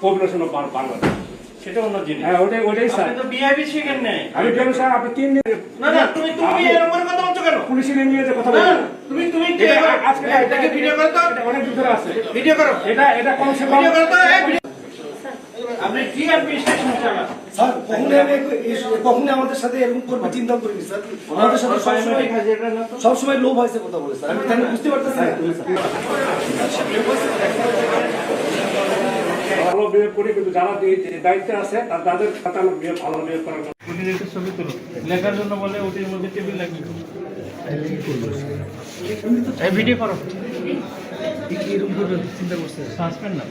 Population of Bangladesh. সেটা অন্য জিনিস। হ্যাঁ, ওটাই স্যার। আপনি তো বিআইবি শিখেন নাই। আমি কেন স্যার, আপনি 3 দিন না তুমি এরকম করে কথা বলছো কেন? পুলিশের ইংরেজিতে কথা না বলেন। তুমি আজকে এটাকে ভিডিও করো তো, এটা অনেক ভিতরে আছে। ভিডিও করো, এটা কমসে কম ভিডিও করো তো। আপনি কি অ্যাডমিনিস্ট্রেশন চালান? স্যার কখনোই আমাদের সাথে এরকম করবে চিন্তা করিনি স্যার। আমাদের সাথে সবসময় লোভ হয়েছে কথা বলে স্যার। আমি তাই বুঝতে পারতেছি না। ভালো বিহেভ করি, কিন্তু যারা দায়িত্বে আছে তাদের সাথে আমার ভালো বিহেভ করার কথা। ওটির একটা ছবি তুলো, লেখার জন্য বলে ওটির মধ্যে টেবিল লাগবে। এই ভিডিও করো। এরকম করবে চিন্তা করছে সাসপেন্ড না,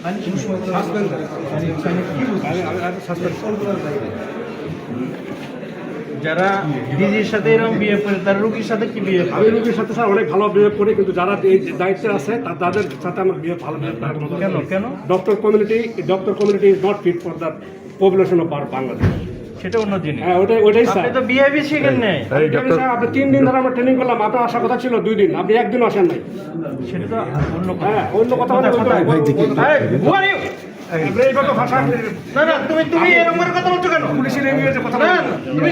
যারা ডিজির সাথে এরকম বিয়ে করে তার রোগীর সাথে কি বিয়ে? আমি রোগীর সাথে স্যার অনেক ভালো বিহেভ করি, কিন্তু যারা দায়িত্বে আছে তাদের সাথে আমার ভালো বিহেভ করার কথা। কেন? Doctor community is not fit for the population of Bangladesh. সেটা অন্য জিনিস। হ্যাঁ, ওটাই স্যার। আপনি তো বিআইবি শিখেন নাই। আপনি 3 দিন ধরে আমরা ট্রেনিং করলাম, আপনার আসার কথা ছিল 2 দিন, আপনি একদিনও আসেন নাই। সেটা তো অন্য কথা। হ্যাঁ, অন্য কথা বলে এইভাবে ভাষা না তুমি এরকম করে কথা বলছো কেন? পুলিশের ইংরেজিতে কথা না বলেন।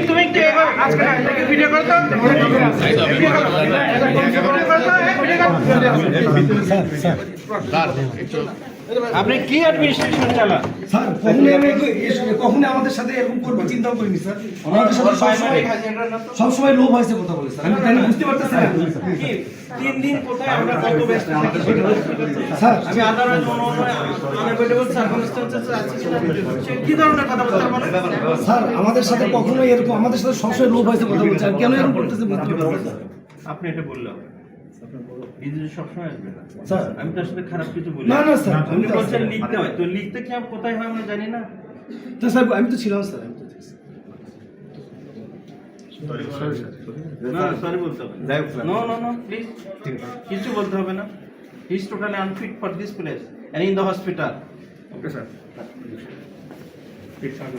তুমি কি আজকে এটাকে ভিডিও করো তো, আপনি কি অ্যাডমিনিস্ট্রেশন চালান? স্যার কখনোই আমাদের সাথে এরকম করবে চিন্তা করিনি স্যার। আমাদের সাথে সবসময় লোভ হয়েছে কথা বলে স্যার। আমি তাই বুঝতে পারতেছি না। 3 দিন কোথায় আমরা কত ব্যস্ত থাকি সেটা বুঝতে পারছি। স্যার আমি আদারওয়াইজ আনএভয়েডেবল সার্কামস্ট্যান্সেস আছে সে কি ধরনের কথা বলতে পারে? স্যার আমাদের সাথে কখনোই এরকম, আমাদের সাথে সবসময় লোভ হয়েছে কথা বলছে। আর কেন এরকম করতেছে বুঝতে পারতেছি না। আপনি এটা বললাম এই যে সবসময় আসবে না স্যার আমি তার সাথে খারাপ কিছু বলি না স্যার, আপনি বলছেন লিখতে হয়, তো লিখতে কি আর কোথায় হয় আমরা জানি না। তো স্যার আমি তো ছিলাম স্যার। আমি তো না সরি বলতে হবে নো প্লিজ কিছু বলতে হবে না। He is totally unfit for this place and in the hospital. Okay sir. ঠিক স্যার।